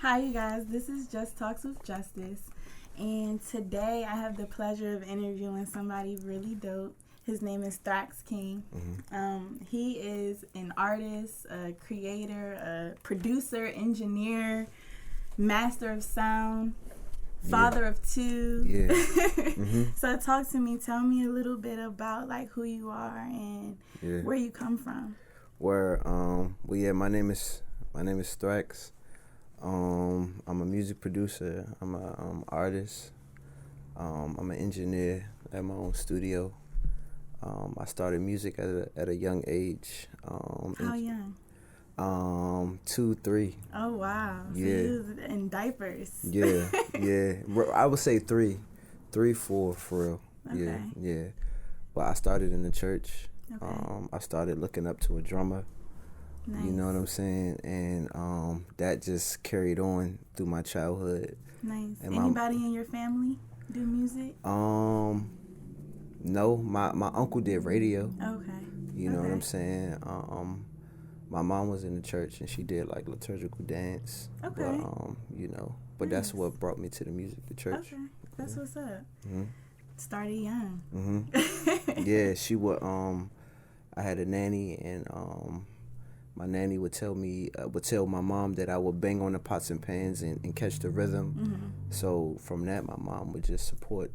Hi, you guys. This is Just Talks with Justice. And today I have the pleasure of interviewing somebody really dope. His name is Thraxx King. He is an artist, a creator, a producer, engineer, master of sound, father of two. Yeah. So talk to me. Tell me a little bit about like who you are and where you come from. My name is Thraxx. I'm a music producer. I'm a artist. I'm an engineer at my own studio. I started music at a young age. How young? 2, 3. Oh wow! So Yeah. you was in diapers. Yeah. I would say 3, 4 for real. Okay. Yeah. But I started in the church. Okay. I started looking up to a drummer. Nice. You know what I'm saying? And that just carried on through my childhood. Nice. And Anybody in your family do music? No, my uncle did radio. Okay. You know what I'm saying? My mom was in the church and she did like liturgical dance. Okay. But Nice. that's what brought me to the music, the church. Okay. That's what's up. Mhm. Started young. Mhm. Yeah, she would. I had a nanny, and my nanny would tell my mom that I would bang on the pots and pans and catch the rhythm. So from that, my mom would just support,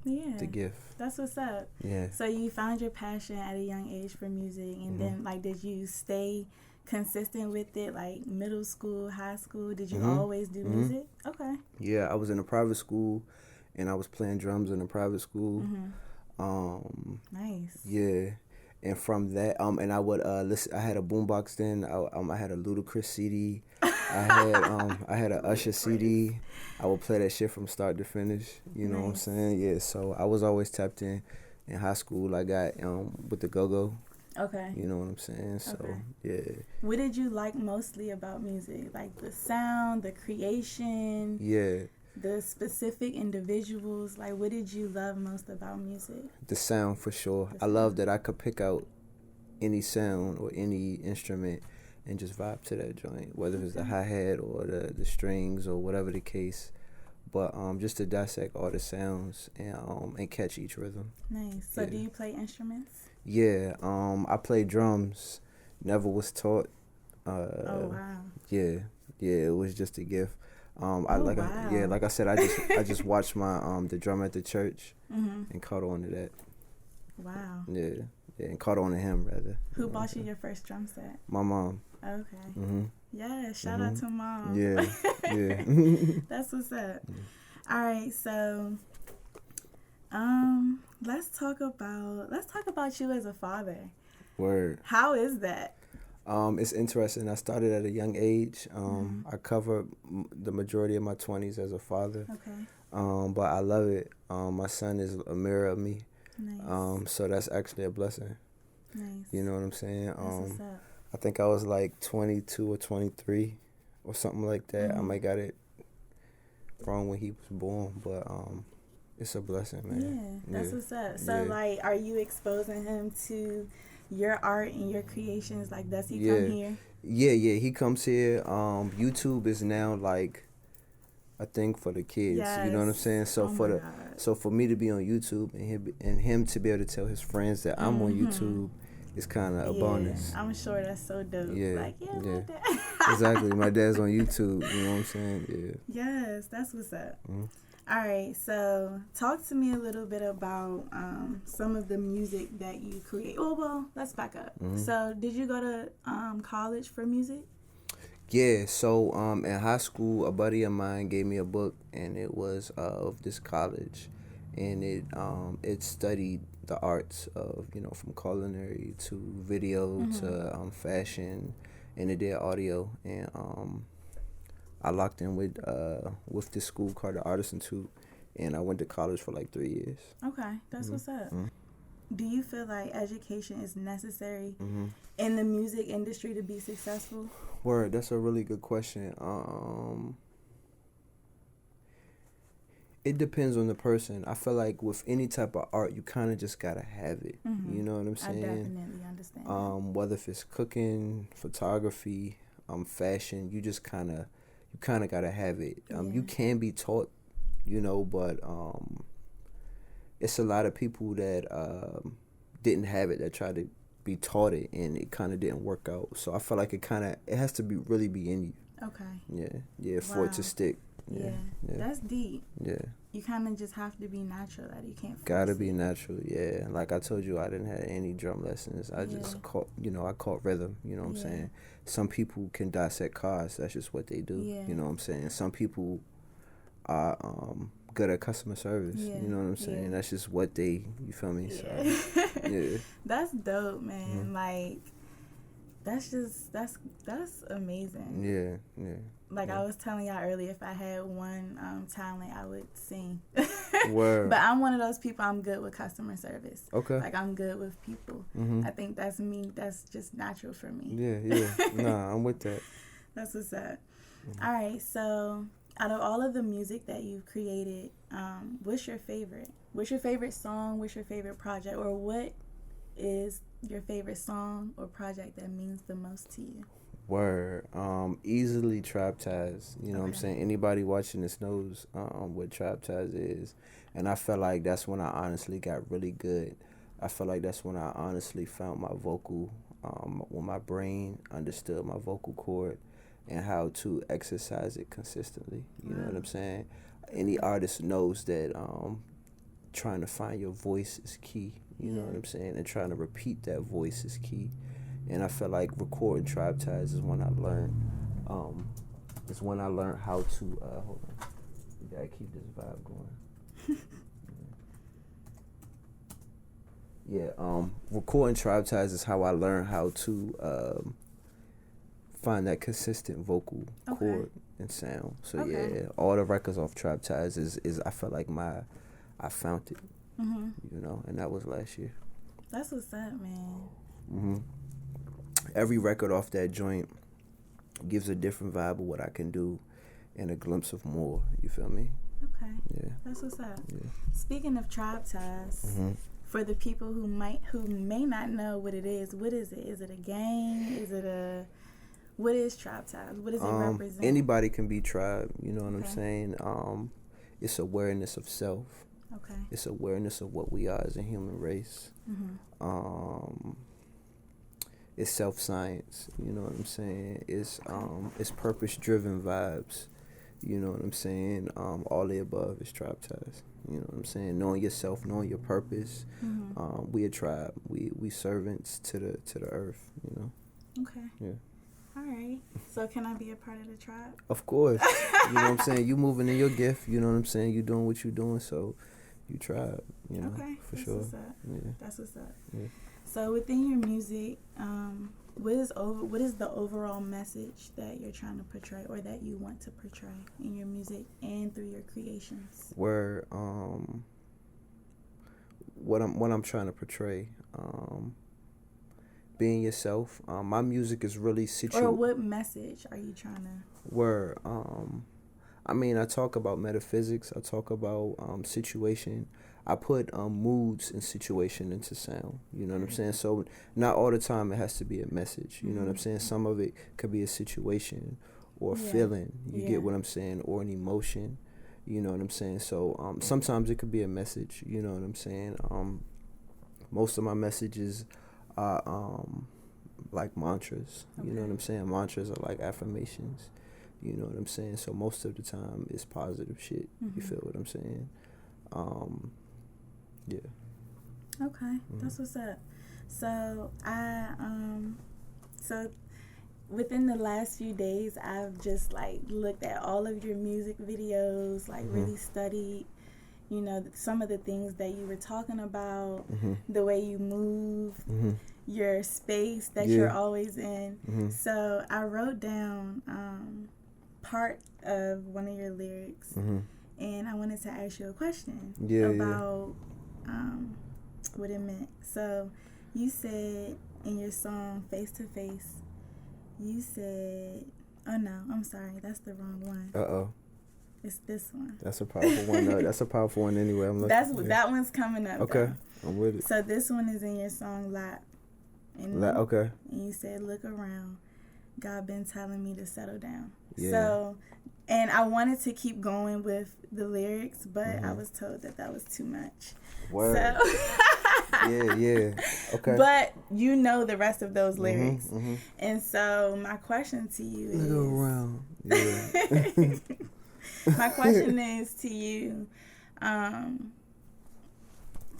the gift. That's what's up. Yeah. So you found your passion at a young age for music, and then like, did you stay consistent with it, like middle school, high school? Did you always do music? Okay. Yeah, I was in a private school, and I was playing drums in a private school. Nice. Yeah. And from that, and I would listen. I had a boombox then. I had a Ludacris CD. I had a Usher CD. I would play that shit from start to finish. You know what I'm saying? Yeah. So I was always tapped in. In high school, I got with the go-go. Okay. You know what I'm saying? So yeah. What did you like mostly about music? Like the sound, the creation. Yeah. The specific individuals, like what did you love most about music? The sound, for sure. I love that I could pick out any sound or any instrument and just vibe to that joint, whether it's the hi-hat or the strings or whatever the case. But just to dissect all the sounds and catch each rhythm. Nice. So do you play instruments? Yeah, I play drums. Never was taught. Oh wow. Yeah, it was just a gift. Wow. Like I said, I just watched my the drummer at the church and caught on to that. Wow. Yeah, and caught on to him rather. Who bought you your first drum set? My mom. Okay. Yeah, shout out to mom. Yeah. That's what's up. All right, so let's talk about you as a father. Word. How is that? It's interesting. I started at a young age. I covered the majority of my 20s as a father. Okay. But I love it. My son is a mirror of me. Nice. So that's actually a blessing. Nice. You know what I'm saying? That's what's up. I think I was like 22 or 23 or something like that. I might got it wrong when he was born, but it's a blessing, man. Yeah, that's what's up. So like, are you exposing him to your art and your creations? Like, does he come here? Yeah, he comes here. YouTube is now like a thing for the kids. Yes. You know what I'm saying? So for me to be on YouTube and him to be able to tell his friends that I'm on YouTube is kind of a bonus. I'm sure that's so dope. Yeah, like, my dad. Exactly. My dad's on YouTube. You know what I'm saying? Yeah. Yes, that's what's up. All right, so talk to me a little bit about some of the music that you create. Well, let's back up. So, did you go to college for music? Yeah, so in high school, a buddy of mine gave me a book, and it was of this college, and it studied the arts of, from culinary to video to fashion, and it did audio, and I locked in with this school called the Artist Institute, and I went to college for like 3 years. Okay, that's what's up. Do you feel like education is necessary in the music industry to be successful? Word, that's a really good question. It depends on the person. I feel like with any type of art, you kind of just gotta have it. You know what I'm saying? I definitely understand. Whether if it's cooking, photography, fashion, you just kind of you kind of gotta have it. Yeah. You can be taught, you know, but it's a lot of people that didn't have it that tried to be taught it, and it kind of didn't work out. So I feel like it has to really be in you. Okay. Yeah, for it to stick. Yeah. That's deep. Yeah. You kind of just have to be natural at it. You can't force Gotta be natural, yeah. Like I told you, I didn't have any drum lessons. I just caught rhythm, you know what I'm saying? Some people can dissect cars. That's just what they do, you know what I'm saying? Some people are good at customer service, you know what I'm saying? That's just what you feel me? Yeah. So, yeah. That's dope, man. Like, that's amazing. Yeah. Like I was telling y'all earlier, if I had one talent, I would sing. Word. But I'm one of those people, I'm good with customer service. Okay. Like, I'm good with people. I think that's me. That's just natural for me. Yeah. Nah, I'm with that. That's what's up. All right, so out of all of the music that you've created, what's your favorite? What's your favorite song? What's your favorite project? Or what is your favorite song or project that means the most to you? Word. Easily Trap Ties. You know what I'm saying? Anybody watching this knows what Trap Ties is. And I felt like that's when I honestly got really good. I felt like that's when I honestly found my vocal, when my brain understood my vocal cord and how to exercise it consistently. You know what I'm saying? Any artist knows that trying to find your voice is key. You know what I'm saying? And trying to repeat that voice is key. And I felt like recording Trap Ties is when I learned how to hold on. You gotta keep this vibe going. Recording Trap Ties is how I learned how to find that consistent vocal chord and sound. So all the records off Trap Ties is I felt like I found it. You know, and that was last year. That's what's up, man. Every record off that joint gives a different vibe of what I can do and a glimpse of more. You feel me? Okay. Yeah. That's what's up. Yeah. Speaking of Trap Ties, for the people who may not know what it is it? Is it a gang? What is Trap Ties? What does it represent? Anybody can be tribe. You know what I'm saying? It's awareness of self. Okay. It's awareness of what we are as a human race. It's self-science, you know what I'm saying? It's purpose-driven vibes, you know what I'm saying? All the above is Trap Ties, you know what I'm saying? Knowing yourself, knowing your purpose. We a tribe. We servants to the earth, you know? Okay. Yeah. All right. So can I be a part of the tribe? Of course. You know what I'm saying? You moving in your gift, you know what I'm saying? You doing what you doing, so you tribe, you know? Okay. For That's sure. What's up. Yeah. That's what's up. Yeah. So within your music, what is the overall message that you're trying to portray or that you want to portray in your music and through your creations? Where what I'm trying to portray, being yourself. My music is really Or what message are you trying to? Where I mean, I talk about metaphysics. I talk about situation. I put moods and situation into sound. You know what I'm saying? So not all the time it has to be a message. You know what I'm saying? Some of it could be a situation or a feeling. You get what I'm saying? Or an emotion. You know what I'm saying? So sometimes it could be a message. You know what I'm saying? Most of my messages are like mantras. You know what I'm saying? Mantras are like affirmations. You know what I'm saying? So most of the time it's positive shit. You feel what I'm saying? Yeah. Okay, that's what's up. So so within the last few days, I've just like looked at all of your music videos, like really studied, you know, some of the things that you were talking about, the way you move, your space that you're always in. So I wrote down part of one of your lyrics, and I wanted to ask you a question about what it meant. So you said in your song Face to Face, you said, oh no, I'm sorry, that's the wrong one. It's this one. That's a powerful one. No, that's a powerful one anyway. That one's coming up. Okay, though. I'm with it. So this one is in your song Lap. And okay. And you said, look around. God been telling me to settle down. Yeah. So, and I wanted to keep going with the lyrics, but I was told that was too much. Word. So yeah. Okay. But you know the rest of those lyrics. And so my question to you is... Look around. Yeah. My question is to you,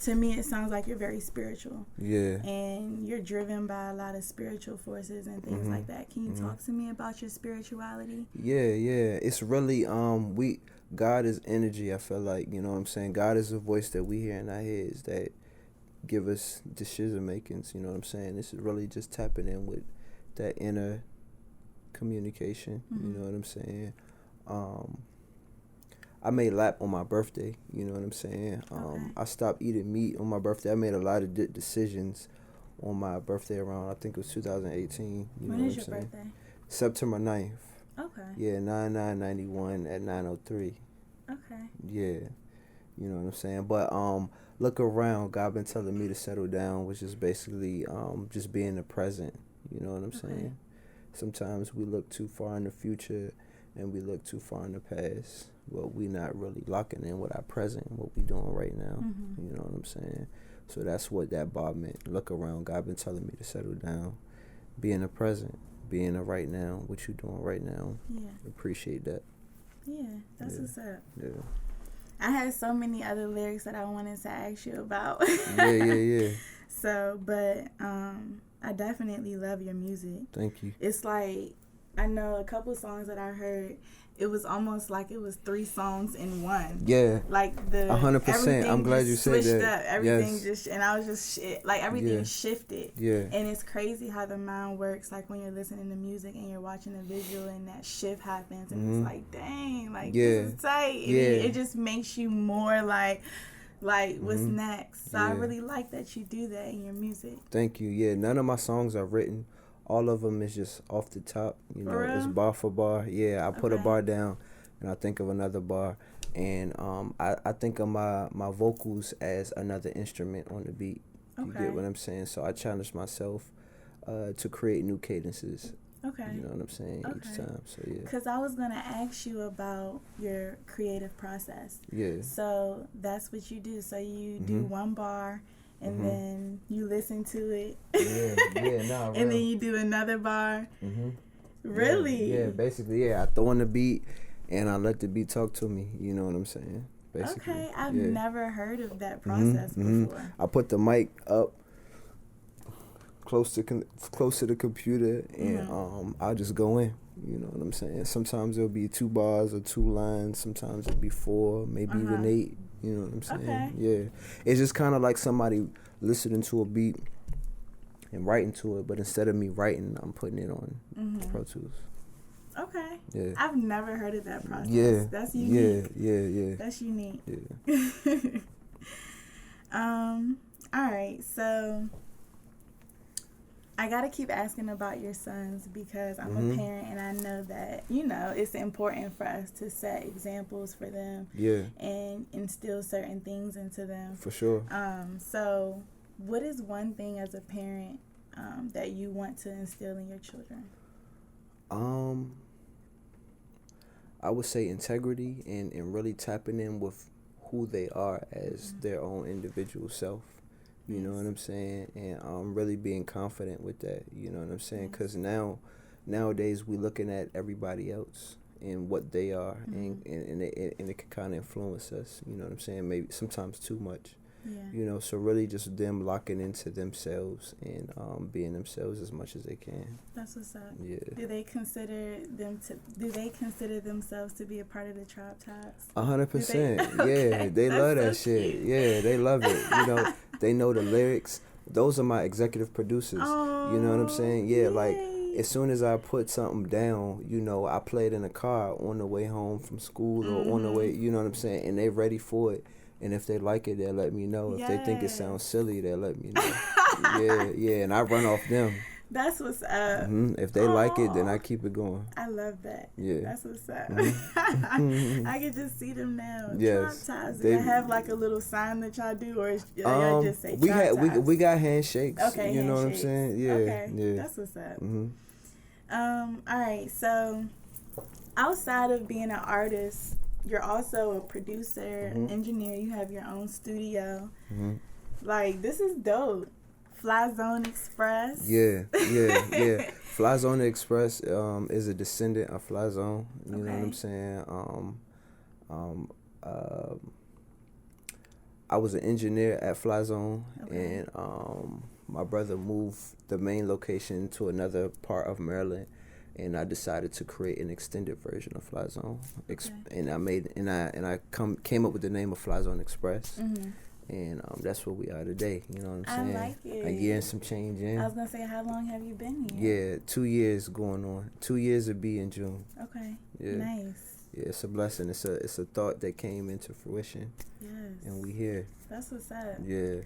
to me it sounds like you're very spiritual. Yeah. And you're driven by a lot of spiritual forces and things like that. Can you talk to me about your spirituality? Yeah. It's really God is energy, I feel like, you know what I'm saying? God is a voice that we hear in our heads that give us decision makings, you know what I'm saying? This is really just tapping in with that inner communication, you know what I'm saying? I made lap on my birthday, you know what I'm saying? I stopped eating meat on my birthday. I made a lot of decisions on my birthday around, I think it was 2018. When is your birthday? September 9th. Okay. Yeah, 9/9/91 at 9:03. Okay. Yeah, you know what I'm saying? But look around. God been telling me to settle down, which is basically just being the present. You know what I'm saying? Sometimes we look too far in the future and we look too far in the past, but we not really locking in with our present, what we doing right now. You know what I'm saying? So that's what that bar meant. Look around. God been telling me to settle down, be in the present, be in the right now. What you doing right now? Yeah. Appreciate that. Yeah, that's what's up. Yeah. I had so many other lyrics that I wanted to ask you about. Yeah. So, but I definitely love your music. Thank you. It's like, I know a couple songs that I heard, it was almost like it was 3 songs in one. Yeah. Like 100%. I'm glad you said that. Up. Everything and I was just everything shifted. Yeah. And it's crazy how the mind works. Like when you're listening to music and you're watching a visual and that shift happens, and it's like, dang, like this is tight. And it just makes you more like what's next. So I really like that you do that in your music. Thank you. Yeah. None of my songs are written. All of them is just off the top, you know. It's bar for bar. Yeah, I put a bar down, and I think of another bar, and I think of my vocals as another instrument on the beat. You get what I'm saying? So I challenge myself to create new cadences. Okay. You know what I'm saying? Each time. So yeah. Because I was gonna ask you about your creative process. Yeah. So that's what you do. So you do one bar. And then you listen to it. Nah, and then you do another bar. Really? Yeah, basically, I throw in the beat and I let the beat talk to me. You know what I'm saying? Basically. Okay, I've never heard of that process before. I put the mic up close to the computer and I'll just go in. You know what I'm saying? Sometimes it'll be 2 bars or 2 lines. Sometimes it'll be 4, maybe even 8. You know what I'm saying? Okay. Yeah. It's just kind of like somebody listening to a beat and writing to it, but instead of me writing, I'm putting it on Pro Tools. Okay. Yeah. I've never heard of that process. Yeah. That's unique. Yeah. That's unique. Yeah. All right. So I got to keep asking about your sons because I'm a parent and I know that, it's important for us to set examples for them and instill certain things into them. For sure. So what is one thing as a parent that you want to instill in your children? I would say integrity and really tapping in with who they are as their own individual self. You know what I'm saying? And really being confident with that. You know what I'm saying? Because nowadays we're looking at everybody else and what they are, and it can kind of influence us. You know what I'm saying? Maybe sometimes too much. Yeah. You know, so really just them locking into themselves and being themselves as much as they can. That's what's up. Yeah. Do they consider themselves to be a part of the Tribe Talks? 100%. Yeah, they love that shit. Cute. Yeah, they love it. You know, they know the lyrics. Those are my executive producers. Oh, you know what I'm saying? Yeah, yay. like as soon as I put something down, I play it in the car on the way home from school or on the way, you know what I'm saying? And they ready for it. And if they like it, they'll let me know. If they think it sounds silly, they'll let me know. yeah, and I run off them. That's what's up. If they like it, then I keep it going. I love that. Yeah. That's what's up. I can just see them now. Yes. Tribe Ties. Do they have like a little sign that y'all do, or y'all just say Tribe Ties? We got handshakes. Okay, you know handshakes. what I'm saying? Yeah. Okay. Yeah. That's what's up. All right. So, outside of being an artist, you're also a producer, engineer. You have your own studio. Like, this is dope. Flyzone Express. Yeah. Flyzone Express is a descendant of Flyzone. You know what I'm saying? I was an engineer at Flyzone, and my brother moved the main location to another part of Maryland, and I decided to create an extended version of Flyzone. And I came up with the name of Flyzone Express. And that's what we are today. You know what I'm saying? I like it. A year and some change in. I was gonna say, how long have you been here? Yeah, 2 years going on. 2 years will be in June. Okay. Yeah. Nice. Yeah, it's a blessing. It's a thought that came into fruition. Yes. And we here. That's what's up. Yeah.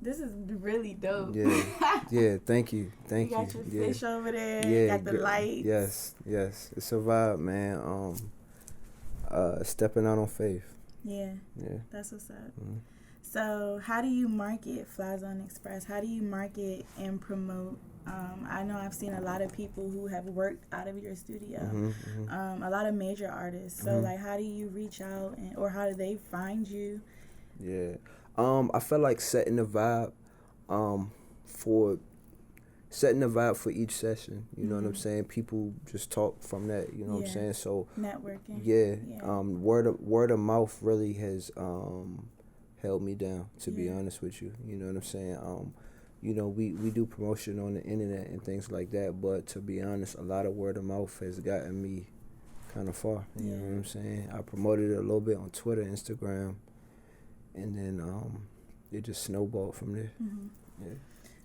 This is really dope. Yeah. Yeah. Thank you. Thank you. You got your fish over there. Yeah. Got the lights. Yes. It's a vibe, man. Stepping out on faith. Yeah. Yeah. That's what's up. So, how do you market Flyzone Express? How do you market and promote? I know I've seen a lot of people who have worked out of your studio, a lot of major artists. So, like, how do you reach out, or how do they find you? Yeah, I feel like setting the vibe, for each session. You know what I'm saying? People just talk from that. You know what I'm saying? So networking. Yeah. Word of mouth really has held me down, to be honest with you. You know what I'm saying? You know, we do promotion on the internet and things like that, but to be honest, a lot of word of mouth has gotten me kind of far. You know what I'm saying? I promoted it a little bit on Twitter, Instagram, and then it just snowballed from there. Yeah.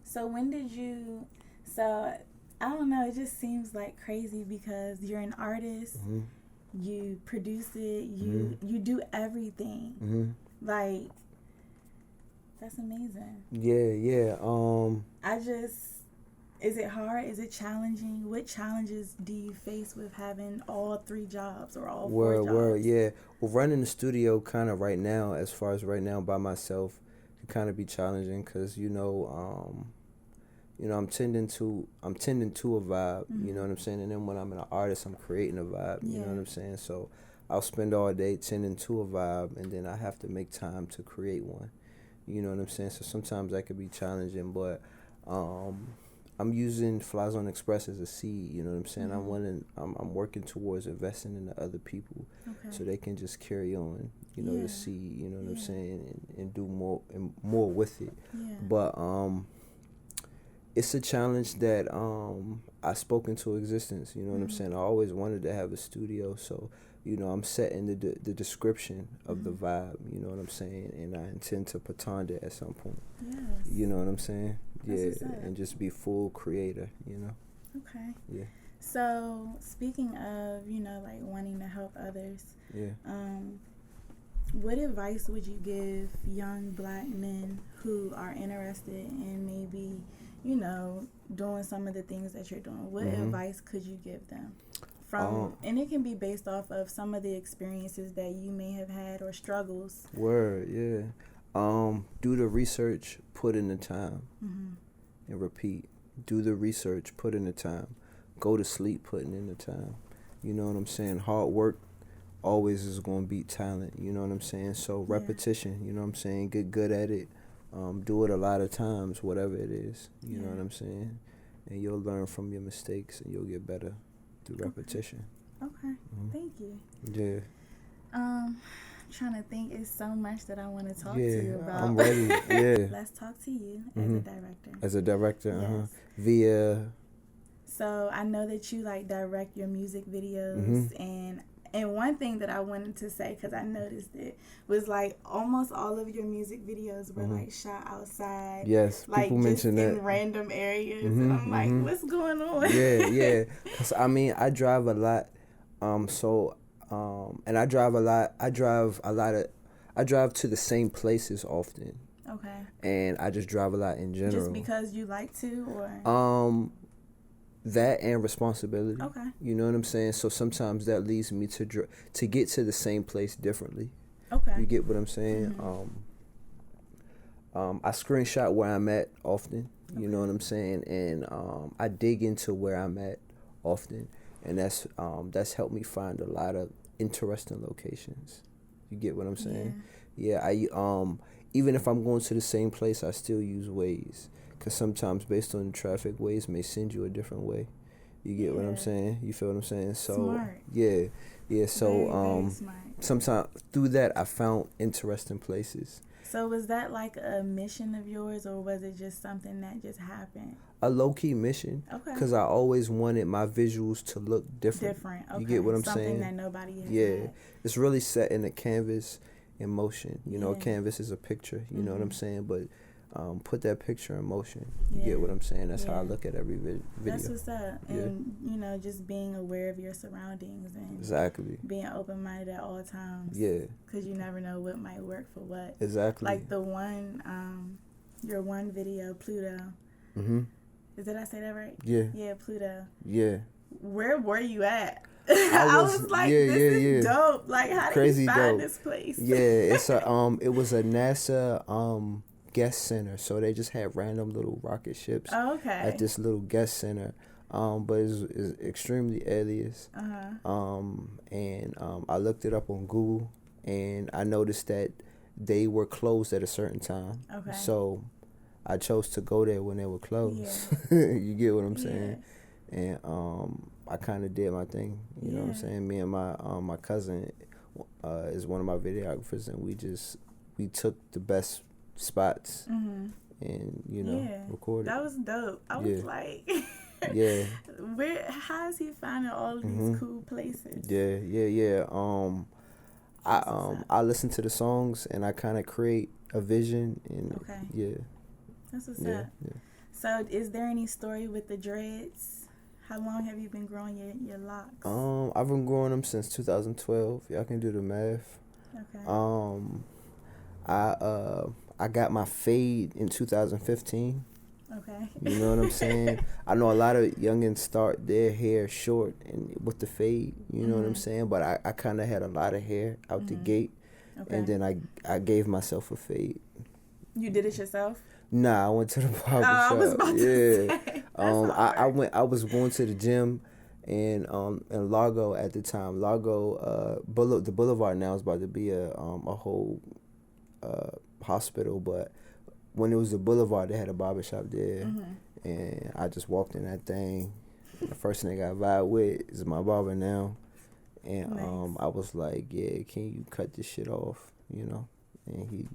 So when did you? So I don't know. It just seems like crazy because you're an artist. You produce it. You do everything. Like, that's amazing. Yeah. Is it hard? Is it challenging? What challenges do you face with having all 3 jobs or all 4 jobs? Yeah. Well, running the studio kind of right now, as far as right now by myself, can kind of be challenging because I'm tending to a vibe. You know what I'm saying? And then when I'm an artist, I'm creating a vibe. You know what I'm saying? So I'll spend all day tending to a vibe, and then I have to make time to create one. You know what I'm saying? So sometimes that could be challenging, but I'm using Flyzone Express as a seed. You know what I'm saying? I'm working towards investing in the other people, so they can just carry on. You know, the seed. You know what I'm saying, and do more with it. But it's a challenge that I spoke into existence. You know what I'm saying? I always wanted to have a studio, so I'm setting the description of the vibe. You know what I'm saying? And I intend to patent it at some point. Yes. You know what I'm saying? That's and just be full creator. Okay. Yeah. So speaking of like wanting to help others. What advice would you give young Black men who are interested in maybe doing some of the things that you're doing? What advice could you give them? And it can be based off of some of the experiences that you may have had or struggles. Word, yeah. Do the research, put in the time, and repeat. Do the research, put in the time. Go to sleep, putting in the time. You know what I'm saying? Hard work always is going to beat talent. You know what I'm saying? So repetition, you know what I'm saying? Get good at it. Do it a lot of times, whatever it is. You know what I'm saying? And you'll learn from your mistakes, and you'll get better through repetition. Okay. Thank you. Yeah. Trying to think, it's so much that I want to talk to you about. I'm ready. Yeah. Let's talk to you as a director. As a director, Yes. Via. So I know that you direct your music videos, and one thing that I wanted to say, because I noticed it, was almost all of your music videos were shot outside. Yes, people mention that. In random areas. And I'm like, what's going on? Yeah. Because I drive a lot. And I drive a lot. I drive to the same places often. Okay. And I just drive a lot in general. Just because you like to, or? That and responsibility. Okay. You know what I'm saying? So sometimes that leads me to get to the same place differently. Okay. You get what I'm saying? I screenshot where I'm at often. You know what I'm saying? And I dig into where I'm at often, and that's helped me find a lot of interesting locations. You get what I'm saying? Yeah. I even if I'm going to the same place, I still use Waze, because sometimes based on the traffic, Waze may send you a different way. You get what I'm saying? You feel what I'm saying? So smart. yeah. So very smart. sometimes through that I found interesting places. So was that like a mission of yours, or was it just something that just happened? A low-key mission. Okay. Because I always wanted my visuals to look different. Okay. You get what I'm Something saying? that nobody has had. It's really set in a canvas in motion. You know, a canvas is a picture. You know what I'm saying? But put that picture in motion. You get what I'm saying? That's how I look at every video. That's what's up. And, you know, just being aware of your surroundings and exactly being open-minded at all times. Yeah. Because you never know what might work for what. Exactly. Like the one, your one video, Pluto. Mm-hmm. Did I say that right? Yeah. Yeah, Pluto. Yeah. Where were you at? I was like, this is dope. Like, how did you find this place? Yeah, it's a it was a NASA guest center, so they just had random little rocket ships at this little guest center. But it's extremely alias. And I looked it up on Google, and I noticed that they were closed at a certain time. Okay. So I chose to go there when they were closed. Yeah. You get what I'm saying? And I kind of did my thing. You know what I'm saying? Me and my cousin is one of my videographers, and we took the best spots and recorded. That was dope. I was like, how is he finding all of these cool places? I listen to the songs, and I kind of create a vision, and that's what's up. So is there any story with the dreads? How long have you been growing your locks? I've been growing them since 2012. Y'all can do the math. Okay. I got my fade in 2015. Okay. You know what I'm saying? I know a lot of youngins start their hair short and with the fade. You know what I'm saying? But I kind of had a lot of hair out the gate, and then I gave myself a fade. You did it yourself? Nah, I went to the barber shop. I was about to say. I was going to the gym in Largo at the time. Largo, the Boulevard now is about to be a whole hospital, but when it was the Boulevard, they had a barber shop there, and I just walked in that thing. The first thing I got vibe with is my barber now, and I was like, can you cut this shit off, you know? And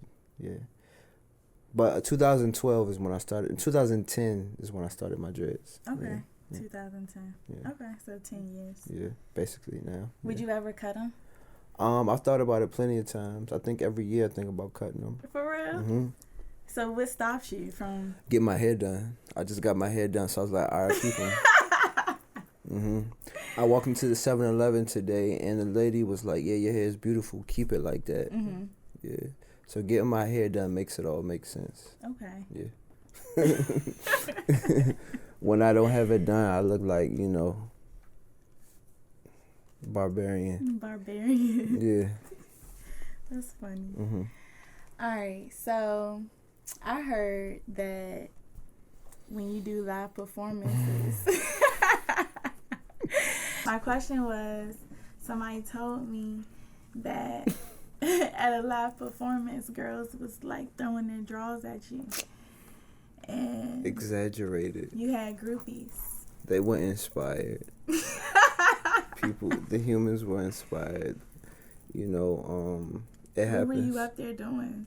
But 2012 is when I started. In 2010 is when I started my dreads. Okay, 2010. Yeah. Okay, so 10 years. Yeah, basically now. Would you ever cut them? I've thought about it plenty of times. I think every year I think about cutting them. For real? So what stops you from... Get my hair done. I just got my hair done, so I was like, all right, keep them. I walked into the 7-Eleven today, and the lady was like, yeah, your hair is beautiful. Keep it like that. Yeah. So getting my hair done makes it all make sense. Okay. Yeah. When I don't have it done, I look like, barbarian. Yeah. That's funny. All right. So I heard that when you do live performances, my question was, somebody told me that at a live performance, girls was like throwing their drawers at you. And exaggerated. You had groupies. They were inspired. The humans were inspired. It happens. What were you up there doing?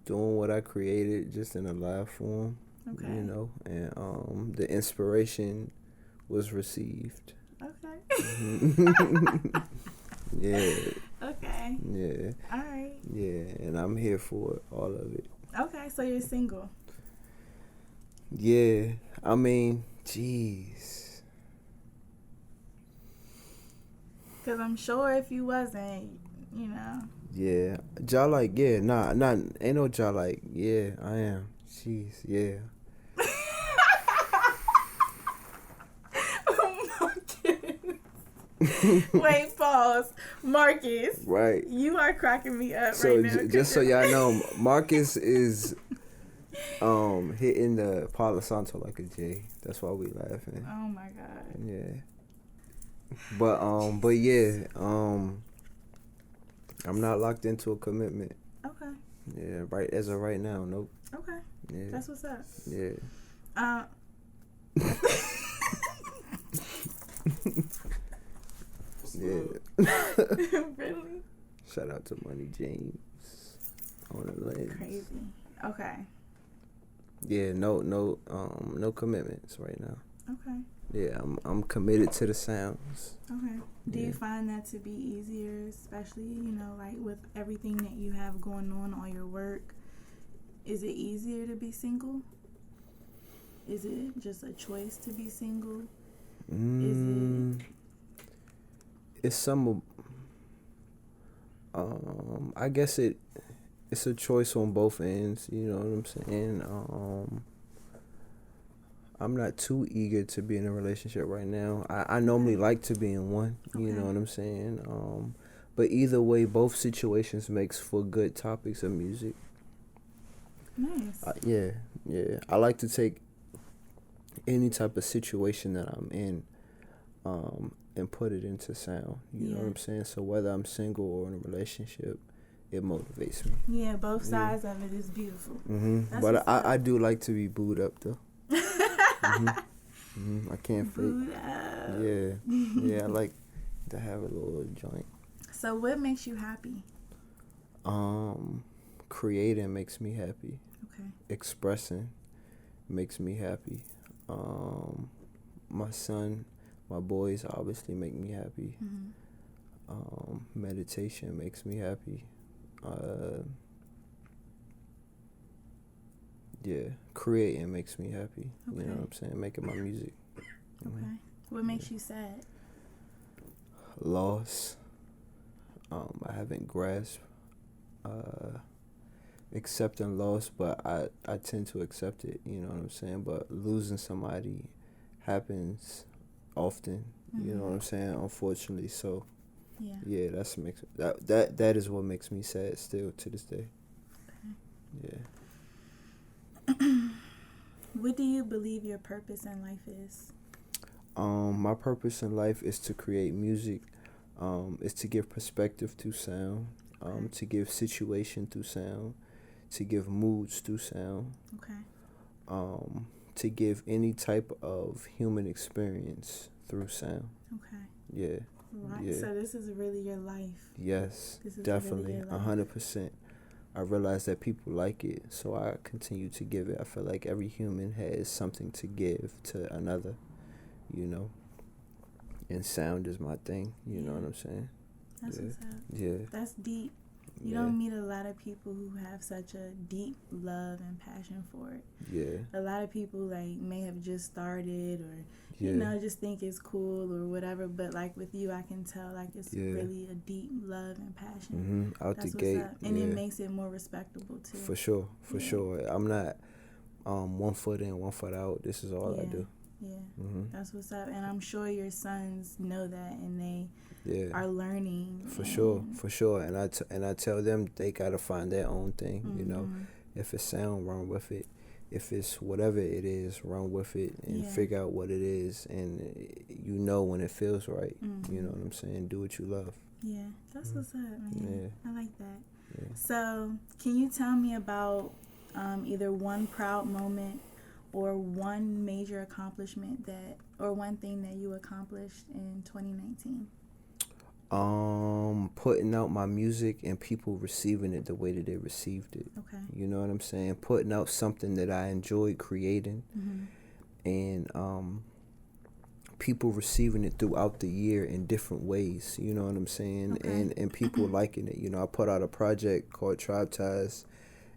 Doing what I created, just in a live form. Okay. And the inspiration was received. Okay. Yeah. Okay. Yeah. All right. Yeah, and I'm here for all of it. Okay, so you're single. Yeah, I mean, jeez. Cause I'm sure if you wasn't, Yeah, y'all like, ain't no y'all like, yeah, I am. Jeez, yeah. Wait, pause. Marcus. Right. You are cracking me up right now. Just so y'all know, Marcus is Hitting the Palo Santo like a J. That's why we laughing. Oh my God. Yeah. But yeah, I'm not locked into a commitment. Okay. Yeah, right as of right now, nope. Okay. Yeah. That's what's up. Yeah. Yeah. Really? Shout out to Money James on the lens. Crazy. Okay. Yeah, no commitments right now. Okay. Yeah, I'm committed to the sounds. Okay. Do Yeah. you find that to be easier, especially, like with everything that you have going on, all your work? Is it easier to be single? Is it just a choice to be single? It's some. I guess it's a choice on both ends. You know what I'm saying? I'm not too eager to be in a relationship right now. I normally like to be in one. You know what I'm saying? But either way, both situations makes for good topics of music. Nice. Yeah. I like to take any type of situation that I'm in, and put it into sound. You know what I'm saying? So whether I'm single or in a relationship, it motivates me. Yeah, both sides of it is beautiful. But I do like to be booed up though. I can't fake. Booed up. Yeah, I like to have a little joint. So what makes you happy? Creating makes me happy. Okay. Expressing makes me happy. My son, my boys obviously make me happy. Meditation makes me happy. Yeah, creating makes me happy. Okay. You know what I'm saying? Making my music. Okay. What makes you sad? Loss. I haven't grasped accepting loss, but I tend to accept it. You know what I'm saying? But losing somebody happens often. You know what I'm saying? Unfortunately, so yeah, that is what makes me sad still to this day. Okay. Yeah. What do you believe your purpose in life is? My purpose in life is to create music. Is to give perspective through sound. To give situation through sound. To give moods through sound. Okay. To give any type of human experience through sound. Okay. Yeah. Right. Yeah. So this is really your life. Yes, This is definitely, really your life. 100%. I realize that people like it, so I continue to give it. I feel like every human has something to give to another, and sound is my thing. You know what I'm saying? That's what's up. Yeah. That's deep. You don't meet a lot of people who have such a deep love and passion for it. Yeah. A lot of people may have just started or just think it's cool or whatever, but with you I can tell it's really a deep love and passion. Out That's the gate. up. And it makes it more respectable too. For sure. I'm not 1 foot in, 1 foot out. This is all I do. Yeah. That's what's up. And I'm sure your sons know that and they are learning. For sure. And I tell them they gotta find their own thing. If it's sound, run with it. If it's whatever it is, run with it and figure out what it is, and when it feels right. You know what I'm saying? Do what you love. Yeah, that's what's up, man. Yeah. I like that. Yeah. So can you tell me about either one proud moment or one major accomplishment or one thing that you accomplished in 2019? Putting out my music and people receiving it the way that they received it. Okay. You know what I'm saying? Putting out something that I enjoyed creating, and people receiving it throughout the year in different ways. You know what I'm saying? Okay. And people liking it. I put out a project called Tribe Ties,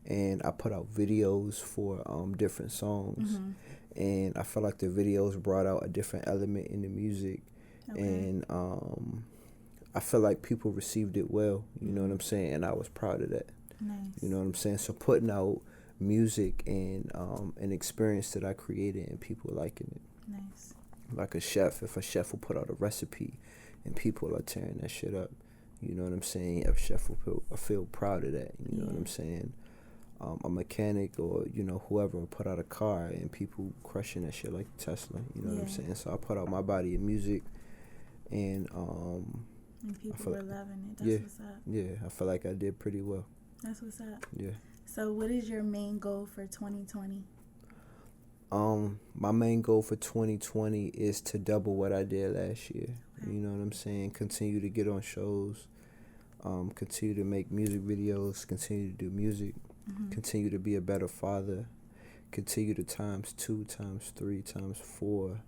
and I put out videos for different songs, and I felt like the videos brought out a different element in the music, and I feel like people received it well, you know what I'm saying, and I was proud of that. Nice. You know what I'm saying? So putting out music and an experience that I created and people liking it. Nice. Like a chef, if a chef will put out a recipe and people are tearing that shit up, you know what I'm saying? A chef will feel proud of that, you know what I'm saying? a mechanic or, you know, whoever put out a car and people crushing that shit like Tesla, you know what I'm saying? So I put out my body in music, and people were loving it. That's what's up. Yeah, I feel like I did pretty well. That's what's up. Yeah. So what is your main goal for 2020? My main goal for 2020 is to double what I did last year. Okay. You know what I'm saying? Continue to get on shows, continue to make music videos, continue to do music, continue to be a better father, continue to times 2, times 3, times 4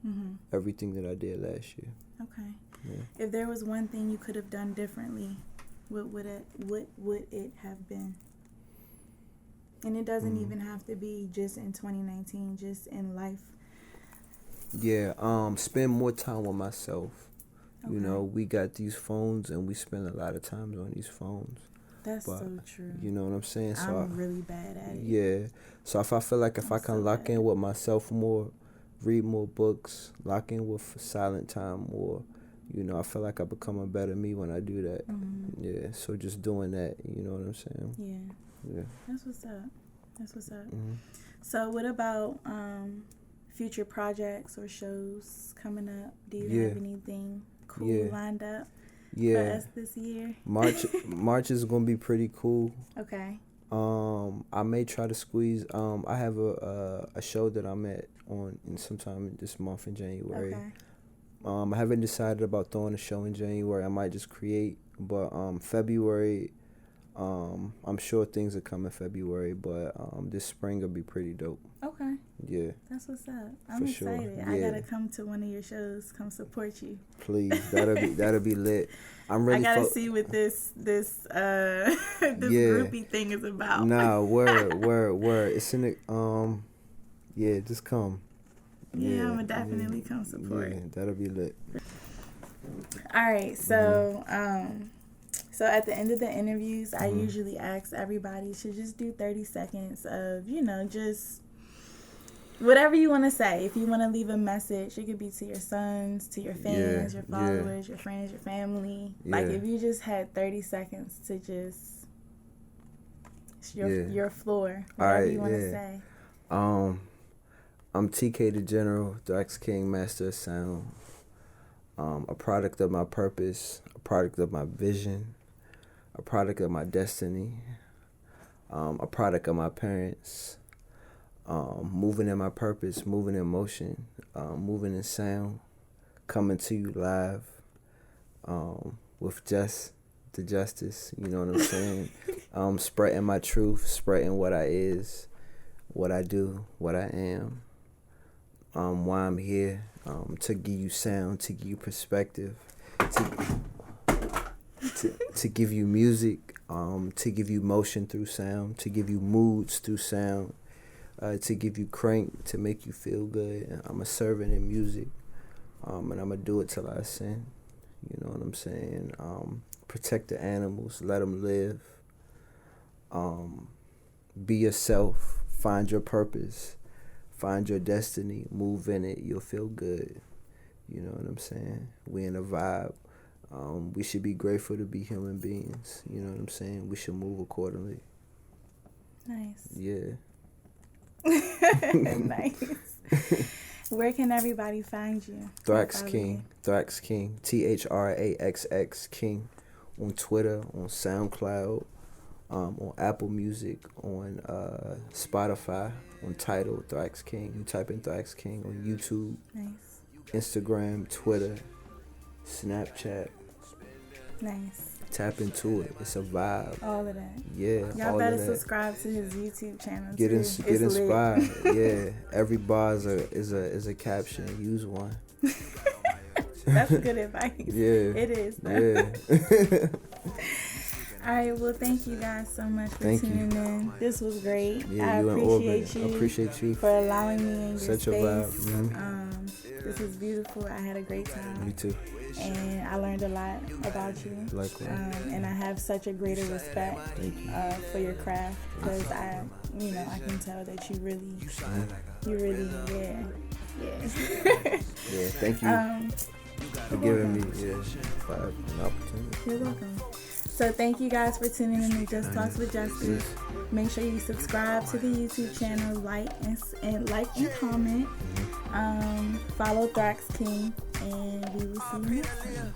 everything that I did last year. Okay. Yeah. If there was one thing you could have done differently, what would it have been? And it doesn't even have to be just in 2019, just in life. Yeah, spend more time with myself. Okay. You know, we got these phones and we spend a lot of time on these phones. That's so true. You know what I'm saying? So I'm really bad at it. Yeah. So if I feel like I can lock in with myself more, read more books, lock in with silent time more, you know, I feel like I become a better me when I do that. Yeah. So just doing that, you know what I'm saying? Yeah. Yeah. That's what's up. So what about future projects or shows coming up? Do you have anything cool lined up for us this year? March is gonna be pretty cool. Okay. I may try to squeeze. I have a show that I'm at in sometime this month in January. Okay. I haven't decided about throwing a show in January. I might just create, but February. I'm sure things will come in February, but this spring will be pretty dope. Okay. Yeah. That's what's up. I'm excited. Sure. I gotta come to one of your shows. Come support you. Please, that'll be lit. I'm really. I gotta see what this groupie thing is about. Nah, word. It's in the yeah. Just come. Yeah, I'm gonna definitely come support. Yeah, that'll be lit. All right, so So at the end of the interviews, I usually ask everybody to just do 30 seconds of, you know, just whatever you want to say. If you want to leave a message, it could be to your sons, to your fans, your followers, your friends, your family. Yeah. Like if you just had 30 seconds to just, your floor, whatever you want to say. I'm TK the General, Thraxx King, Master of Sound. A product of my purpose, a product of my vision, a product of my destiny, a product of my parents, moving in my purpose, moving in motion, moving in sound, coming to you live, with just the justice, you know what I'm saying? Spreading my truth, spreading what I is, what I do, what I am, why I'm here, to give you sound, to give you perspective, to give you music, to give you motion through sound, to give you moods through sound, to give you crank, to make you feel good. I'm a servant in music, and I'm going to do it till I ascend. You know what I'm saying? Protect the animals, let them live. Be yourself, find your purpose, find your destiny, move in it, you'll feel good. You know what I'm saying? We in a vibe. We should be grateful to be human beings. You know what I'm saying? We should move accordingly. Nice. Yeah. Nice. Where can everybody find you? Thraxx King. Thraxx King. THRAXX King. On Twitter, on SoundCloud, on Apple Music, on Spotify, on Tidal, Thraxx King. You type in Thraxx King on YouTube. Nice. Instagram, Twitter, Snapchat. Nice. Tap into it. It's a vibe. All of that. Yeah. Y'all better subscribe to his YouTube channel. Get inspired. Yeah. Every bar is a caption. Use one. That's good advice. Yeah. It is. Yeah. All right. Well, thank you guys so much for tuning in. This was great. Yeah, I appreciate you for allowing me in your such space. A vibe. Mm-hmm. This is beautiful. I had a great time. Me too. And I learned a lot about you. Likewise. And I have such a greater respect for your craft because I can tell that you really, yeah. Yeah, thank you for giving me an opportunity. You're welcome. So thank you guys for tuning in to Just Talks with Justice. Make sure you subscribe to the YouTube channel, like and comment. Follow Thraxx King, and we will see you next time.